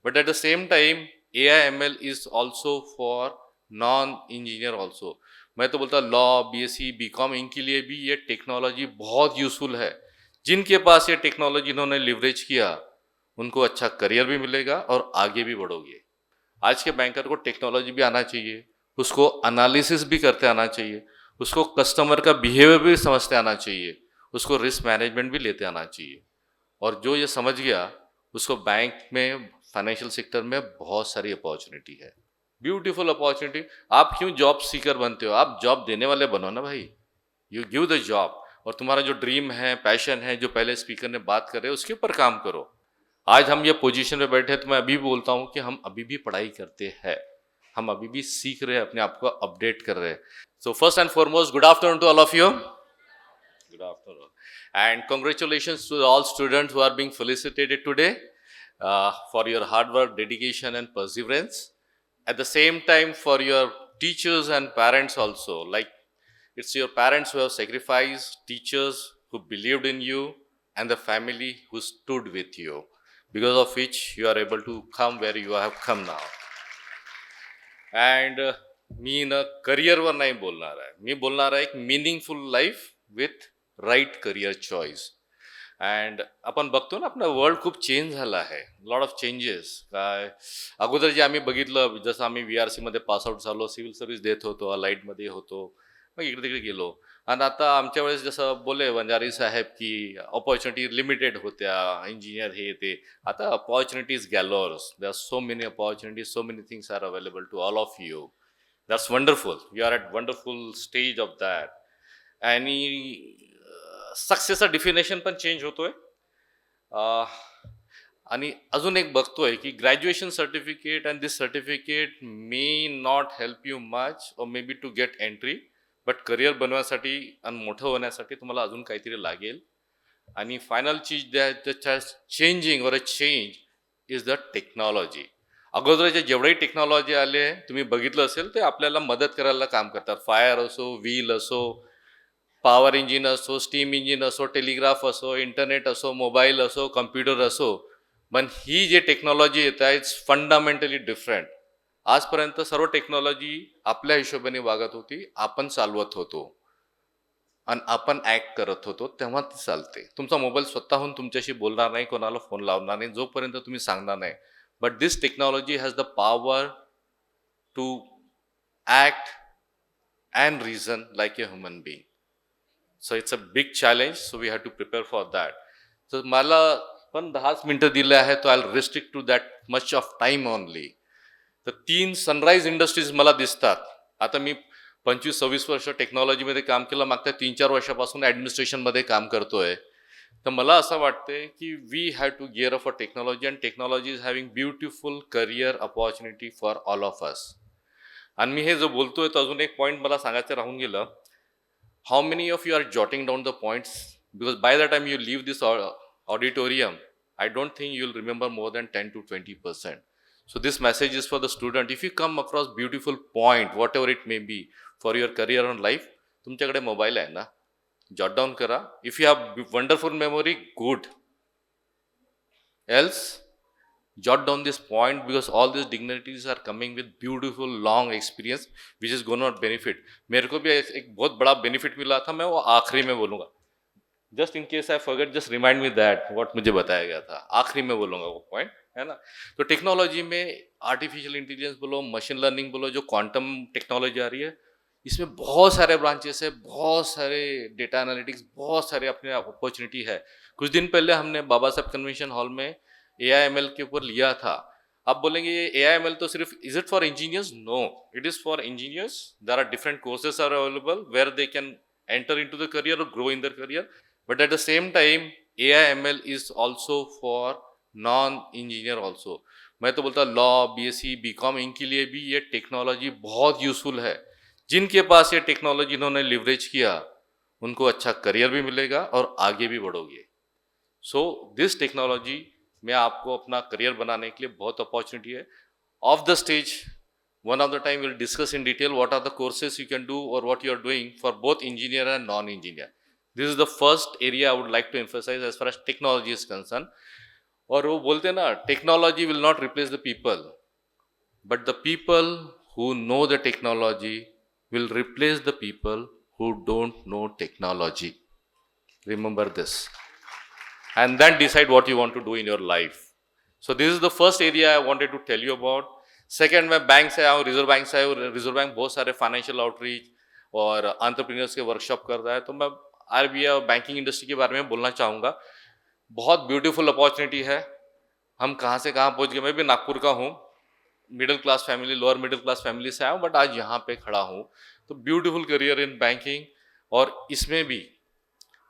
But at the same time AI ML is also for non engineer also. मैं तो बोलता law BSc BCom इनके लिए भी ये टेक्नोलॉजी बहुत यूजफुल है। जिनके पास ये टेक्नोलॉजी इन्होंने लिवरेज किया उनको अच्छा करियर भी मिलेगा और आगे भी बढ़ोगे। आज के बैंकर को टेक्नोलॉजी भी आना चाहिए, उसको एनालिसिस भी करते आना चाहिए, उसको कस्टमर का बिहेवियर भी समझते आना चाहिए, उसको रिस्क मैनेजमेंट भी लेते आना चाहिए। और जो ये समझ गया उसको बैंक में फाइनेंशियल सेक्टर में बहुत सारी अपॉर्चुनिटी है, ब्यूटीफुल अपॉर्चुनिटी। आप क्यों जॉब सीकर बनते हो? आप जॉब देने वाले बनो ना भाई। You give the job. और तुम्हारा जो ड्रीम है, पैशन है, जो पहले स्पीकर ने बात करे उसके ऊपर काम करो। आज हम ये पोजीशन पे बैठे हैं तो मैं अभी भी बोलता हूँ कि हम अभी भी पढ़ाई करते हैं, हम अभी भी सीख रहे हैं, अपने आप को अपडेट कर रहे हैं। So first and foremost good afternoon to all of you. Good afternoon. And congratulations to all students who are being felicitated today for your hard work, dedication, and perseverance. At the same time, for your teachers and parents also. Like, it's your parents who have sacrificed, teachers who believed in you, and the family who stood with you, because of which you are able to come where you have come now. And मी ना करिअरवर नाही बोलणार आहे, मी बोलणार आहे एक meaningful life with right career choice. And आपण बघतो ना आपला वर्ल्ड खूप चेंज झाला आहे, लॉट ऑफ चेंजेस. काय अगोदर जे आम्ही बघितलं, जसं आम्ही VRC मध्ये पासआउट झालो, सिव्हिल सर्व्हिस देत होतो, अलाइडमध्ये होतो, मग इकडे तिकडे गेलो. आणि आता आमच्या वेळेस जसं बोलले वंजारी साहेब की ऑपॉर्च्युनिटी लिमिटेड होत्या, इंजिनियर हे ते. आता opportunities galores. There are so many opportunities, so many things are available to all of you. That's wonderful. You are at wonderful stage of that. आणि सक्सेसचा डिफिनेशन पण चेंज होतोय. आणि अजून एक बघतोय की graduation certificate and this certificate may not help you much और may be to get entry, but career बनवण्यासाठी आणि मोठं होण्यासाठी तुम्हाला अजून काहीतरी लागेल. आणि फायनल चीज त्याच्या चेंजिंग और a change is the technology. अगोदरचे जेवढेही टेक्नॉलॉजी आले तुम्ही बघितलं असेल ते आपल्याला मदत करायला काम करतात. फायर असो, व्हील असो, पॉवर इंजिन असो, स्टीम इंजिन असो, टेलिग्राफ असो, इंटरनेट असो, मोबाईल असो, कम्प्युटर असो. पण ही जे टेक्नॉलॉजी येत आहे इट्स फंडामेंटली डिफरंट. आजपर्यंत सर्व टेक्नॉलॉजी आपल्या हिशोबाने वागत होती, आपण चालवत होतो आणि आपण ॲक्ट करत होतो, तेव्हा ती चालते. तुमचा मोबाईल स्वतःहून तुमच्याशी बोलणार नाही, कोणाला फोन लावणार नाही जोपर्यंत तुम्ही सांगणार नाही. But this technology has the power to act and reason like a human being. So it's a big challenge, so we have to prepare for that. तर मला पण 10 मिनिटं दिले आहे, तो I restrict to that much of time only. तर 3 sunrise industries मला दिसतात. आता मी 25-26 वर्ष टेक्नॉलॉजीमध्ये काम केलं, मागच्या 3-4 वर्षापासून ॲडमिनिस्ट्रेशनमध्ये काम करतोय. तर मला असं वाटतंय की we have to gear up for technology, and technology is having beautiful career opportunity for all of us. आणि मी हे जो बोलतोय तर अजून एक पॉईंट मला सांगायचं राहून गेलं. How many of you are jotting down the points? Because by the time you leave this auditorium, I don't think you'll remember more than 10 to 20%. So this message is for the student. If you come across beautiful point, whatever it may be, for your career and life, तुमच्याकडे mobile आहे ना, jot down करा. If you have wonderful memory, good. Else, jot down this point, because all these dignitaries are coming with beautiful long experience which is going to benefit. मेरे को भी एक बहुत बड़ा बेनिफिट मिला था, मैं वो आखिरी में बोलूँगा. Just in case I forget, just remind me that what मुझे बताया गया था, आखिरी में बोलूँगा वो पॉइंट, है ना. तो टेक्नोलॉजी में आर्टिफिशियल इंटेलिजेंस बोलो, मशीन लर्निंग बोलो, जो क्वांटम टेक्नोलॉजी आ रही है, इसमें बहुत सारे ब्रांचेस है, बहुत सारे डेटा एनालिटिक्स, बहुत सारे अपने अपॉर्चुनिटी है. कुछ दिन पहले हमने बाबा साहब कन्वेंशन हॉल में AI/ML के ऊपर लिया था. आप बोलेंगे ये AI/ML तो सिर्फ is it for engineers? No, it is for engineers. There are different courses are available where they can enter into the career or grow in their career. But at the same time AI/ML is also for non-engineer also. मैं तो बोलता law, BSc, BCom इनके लिए भी ये technology बहुत useful है. जिनके पास ये टेक्नोलॉजी इन्होंने लिवरेज किया उनको अच्छा करियर भी मिलेगा और आगे भी बढ़ोगे. सो दिस टेक्नोलॉजी में आपको अपना करियर बनाने के लिए बहुत अपॉर्चुनिटी है. Of the stage, one of the time we'll discuss in detail what are the courses you can do or what you are doing for both engineer and non-engineer. This is the first area I would like to emphasize as far as technology is concerned. और वो बोलते हैं ना, technology will not replace the people, but the people who know the technology will replace the people who don't know technology. Remember this. And then decide what you want to do in your life. So this is the first area I wanted to tell you about. Second, मैं bank से आया हूँ, reserve bank से आया हूँ. Reserve bank बहुत सारे financial outreach और एंटरप्रेन्योर्स के वर्कशॉप करता है, तो मैं आरबीआई और बैंकिंग इंडस्ट्री के बारे में बोलना चाहूँगा. बहुत ब्यूटीफुल अपॉर्चुनिटी है. हम कहाँ से कहाँ पहुँच गए. मैं भी नागपुर का हूँ, middle class family, lower middle class family से आया हूँ, बट आज यहाँ पे खड़ा हूँ. तो ब्यूटीफुल करियर इन बैंकिंग. और इसमें भी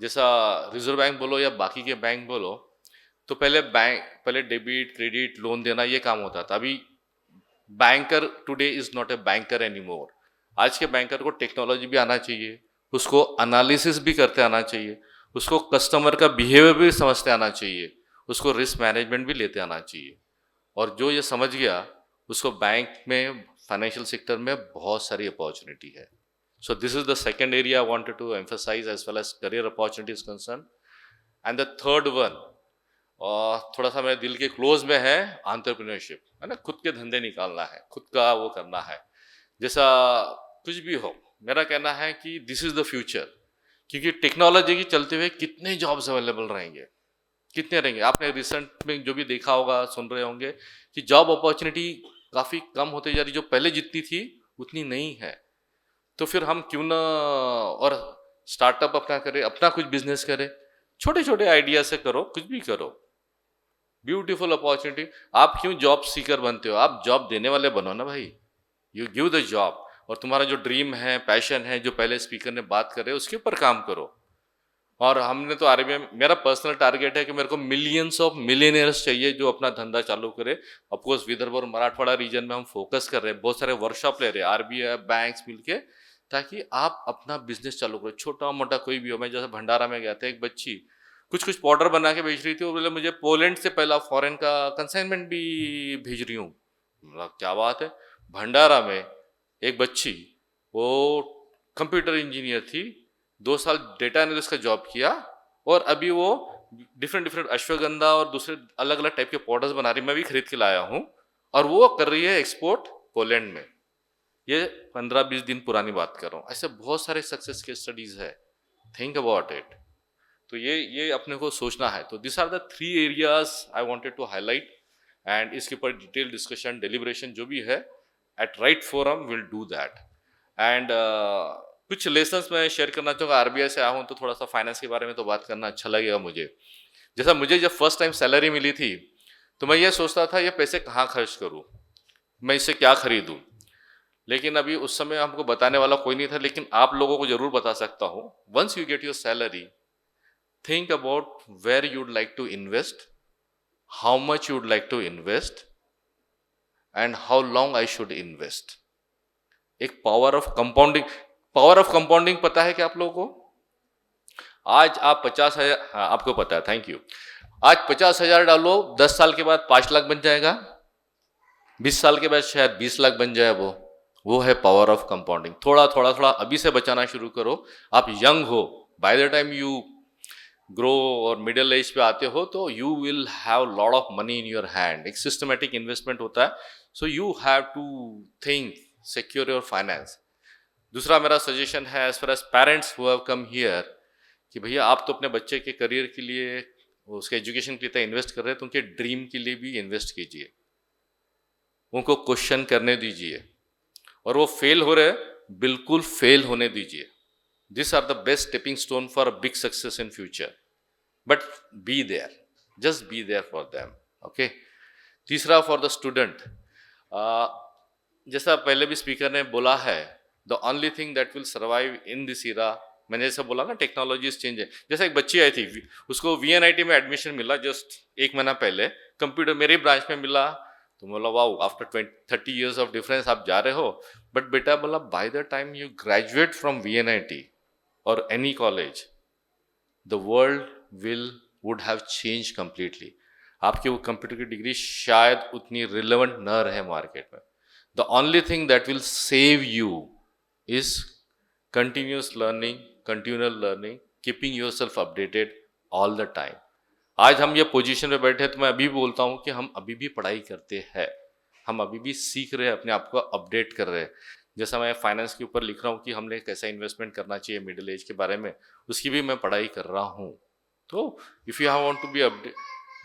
जैसा रिजर्व बैंक बोलो या बाकी के बैंक बोलो, तो पहले डेबिट क्रेडिट लोन देना ये काम होता था. अभी banker today is not a banker anymore. आज के बैंकर को टेक्नोलॉजी भी आना चाहिए, उसको एनालिसिस भी करते आना चाहिए, उसको कस्टमर का बिहेवियर भी समझते आना चाहिए, उसको रिस्क मैनेजमेंट भी लेते आना चाहिए. और जो ये समझ गया, उसको बैंक में, फाइनेंशियल सेक्टर में बहुत सारी अपॉर्चुनिटी है. So this is the second area I wanted to emphasize as well as career opportunity is concern. And the third one, थोड़ा सा मेरे दिल के क्लोज में है, एंटरप्रेन्योरशिप. है ना, खुद के धंधे निकालना है, खुद का वो करना है. जैसा कुछ भी हो, मेरा कहना है कि दिस इज द फ्यूचर. क्योंकि टेक्नोलॉजी के चलते हुए कितने जॉब्स अवेलेबल रहेंगे, कितने रहेंगे. आपने रिसेंट में जो भी देखा होगा, सुन रहे होंगे कि जॉब अपॉर्चुनिटी काफ़ी कम होते जा रही, जो पहले जितनी थी उतनी नहीं है. तो फिर हम क्यों ना और स्टार्टअप अपना करें, अपना कुछ बिजनेस करें. छोटे छोटे आइडिया से करो, कुछ भी करो. Beautiful opportunity. आप क्यों जॉब सीकर बनते हो, आप जॉब देने वाले बनो ना भाई. You give the job. और तुम्हारा जो ड्रीम है, पैशन है, जो पहले स्पीकर ने बात करे, उसके ऊपर काम करो. और हमने तो आरबीआई में, मेरा पर्सनल टारगेट है कि मेरे को मिलियंस ऑफ मिलियनियर्स चाहिए जो अपना धंधा चालू करे. ऑफकोर्स विदर्भ और मराठवाड़ा रीजन में हम फोकस कर रहे हैं, बहुत सारे वर्कशॉप ले रहे हैं आरबीआई बैंक्स मिलके, ताकि आप अपना बिजनेस चालू करो, छोटा मोटा कोई भी हो. मैं जैसे भंडारा में गया था, एक बच्ची कुछ पाउडर बना के बेच रही थी, और बोले मुझे पोलैंड से पहला फॉरेन का कंसाइनमेंट भी भेज रही हूँ. क्या बात है. भंडारा में एक बच्ची, वो कंप्यूटर इंजीनियर थी, 2 साल डेटा एनालिस्ट का जॉब किया, और अभी वो डिफरेंट अश्वगंधा और दूसरे अलग अलग टाइप के पाउडर्स बना रही. मैं भी खरीद के लाया हूँ, और वो कर रही है एक्सपोर्ट पोलैंड में. ये 15-20 दिन पुरानी बात कर रहा हूँ. ऐसे बहुत सारे सक्सेस के स्टडीज है. Think about it. तो ये अपने को सोचना है. तो this are the 3 areas I wanted to highlight. And इसके ऊपर डिटेल डिस्कशन, डेलिब्रेशन जो भी है, at right forum will do that. And कुछ लेसन्स मैं शेयर करना चाहूँगा. आरबीआई से आया हूँ, तो थोड़ा सा फाइनेंस के बारे में तो बात करना अच्छा लगेगा मुझे. जैसा मुझे जब फर्स्ट टाइम सैलरी मिली थी, तो मैं ये सोचता था, ये पैसे कहाँ खर्च करूँ, मैं इससे क्या खरीदूँ. लेकिन अभी उस समय हमको बताने वाला कोई नहीं था, लेकिन आप लोगों को जरूर बता सकता हूँ. Once you get your salary, think about where you'd like to invest, how much you'd like to invest, and how long I should invest. एक पावर ऑफ कंपाउंडिंग पता है क्या आप लोगों को? आज आप 50,000, हाँ आपको पता है, थैंक यू. आज 50,000 डालो, 10 साल के बाद 5 लाख बन जाएगा, 20 साल के बाद शायद 20 लाख बन जाए. वो है पावर ऑफ कंपाउंडिंग. थोड़ा थोड़ा अभी से बचाना शुरू करो. आप यंग हो, by the time you grow और मिडिल एज पे आते हो, तो you will have lot of money in your hand. एक सिस्टमेटिक इन्वेस्टमेंट होता है. So you have to think, secure your finance. दूसरा मेरा सजेशन है as far as parents who have come here, कि भैया आप तो अपने बच्चे के करियर के लिए, उसके एजुकेशन के लिए इन्वेस्ट कर रहे हैं, तो उनके ड्रीम के लिए भी इन्वेस्ट कीजिए. उनको क्वेश्चन करने दीजिए, और वो फेल हो रहे, बिल्कुल फेल होने दीजिए. This are the best stepping stone for a big success in future. But be there, just be there for them. Okay. तीसरा, फॉर द स्टूडेंट, जैसा पहले भी स्पीकर ने बोला है, the only thing that will survive in this era, मैंने जैसा बोला ना, टेक्नोलॉजीज चेंज है. जैसे एक बच्ची आई थी, उसको वीएनआईटी में एडमिशन मिला जस्ट 1 महीना पहले, कंप्यूटर मेरे ब्रांच में मिला. तो बोला wow, after 30 years of difference आप जा रहे हो. बट बेटा बोला, by the time you graduate from VNIT और any college, the world would have change completely. आपकी वो कंप्यूटर की डिग्री शायद उतनी रिलेवेंट न रहे मार्केट में. The only thing that will save you is continuous learning, continual learning, keeping yourself updated all the time. आज हम ये पोजीशन पे बैठे हैं तो मैं अभी भी बोलता हूँ कि हम अभी भी पढ़ाई करते हैं, हम अभी भी सीख रहे हैं, अपने आप को अपडेट कर रहे हैं। जैसा मैं फाइनेंस के ऊपर लिख रहा हूँ कि हमने कैसा इन्वेस्टमेंट करना चाहिए मिडिल एज के बारे में, उसकी भी मैं पढ़ाई कर रहा हूँ। तो if you want to be update,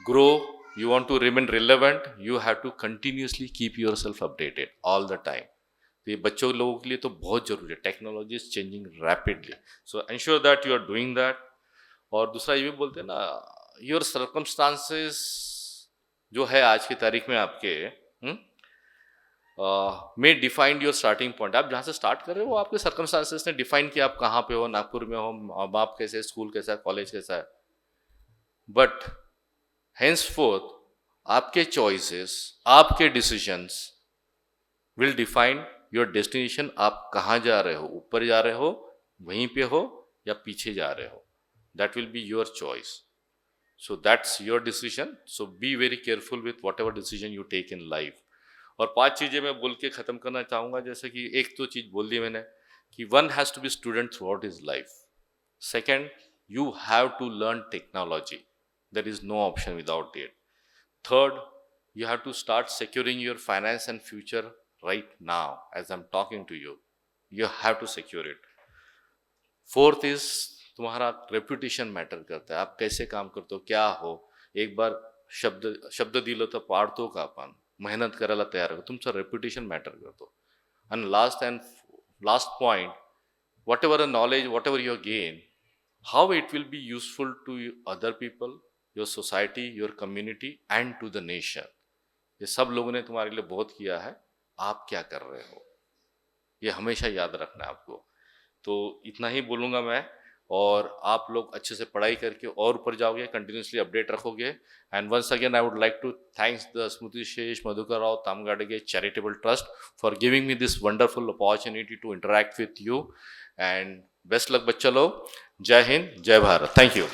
grow, you want to remain relevant, you have to continuously keep yourself updated all the time. तो ये बच्चों लोगों के लिए तो बहुत जरूरी है, technology is changing rapidly, so ensure that you are doing that. और दूसरा ये भी बोलते हैं ना, योर सर्कमस्टांसेस जो है आज की तारीख में आपके मे डिफाइंड योर स्टार्टिंग पॉइंट। आप जहाँ से स्टार्ट कर रहे हो वो आपके सर्कमस्टांसेस ने डिफाइन किया, आप कहाँ पे हो, नागपुर में हो, माँ बाप कैसे, स्कूल कैसा है, कॉलेज कैसा है। बट henceforth आपके चॉइसेस, आपके decisions will define your destination. आप कहाँ जा रहे हो, ऊपर जा रहे हो, वहीं पे हो, या पीछे जा रहे हो, that will be your choice. So that's your decision, so be very careful with whatever decision you take in life. और 5 चीज़ें मैं बोल के ख़त्म करना चाहूँगा। जैसे कि एक तो चीज़ बोल दी मैंने कि one has to be student throughout his life. Second, you have to learn technology. There is no option without it. Third, you have to start securing your finance and future right now as I'm talking to you. You have to secure it. Fourth is तुम्हारा reputation matter करता है, आप कैसे काम करते हो, क्या हो। एक बार शब्द दिलो तर पाळतो का आपण, मेहनत करायला तयार आहे, तुमचं रेप्युटेशन मॅटर करतो। आणि last point, what ever the knowledge, what ever your gain, how it will be useful to other people, your society, your community and to the nation। ये सब लोगों ने तुम्हारे लिए बहुत किया है, आप क्या कर रहे हो, ये हमेशा याद रखना है आपको। तो इतना ही बोलूँगा मैं, और आप लोग अच्छे से पढ़ाई करके और ऊपर जाओगे, कंटिन्यूसली अपडेट रखोगे। And once again I would like to thanks the स्मृति शेष Madhukar Rao Tamgadge charitable trust for giving me this wonderful opportunity to interact with you. And best luck बच्चा लोग। जय हिंद, जय भारत। Thank you.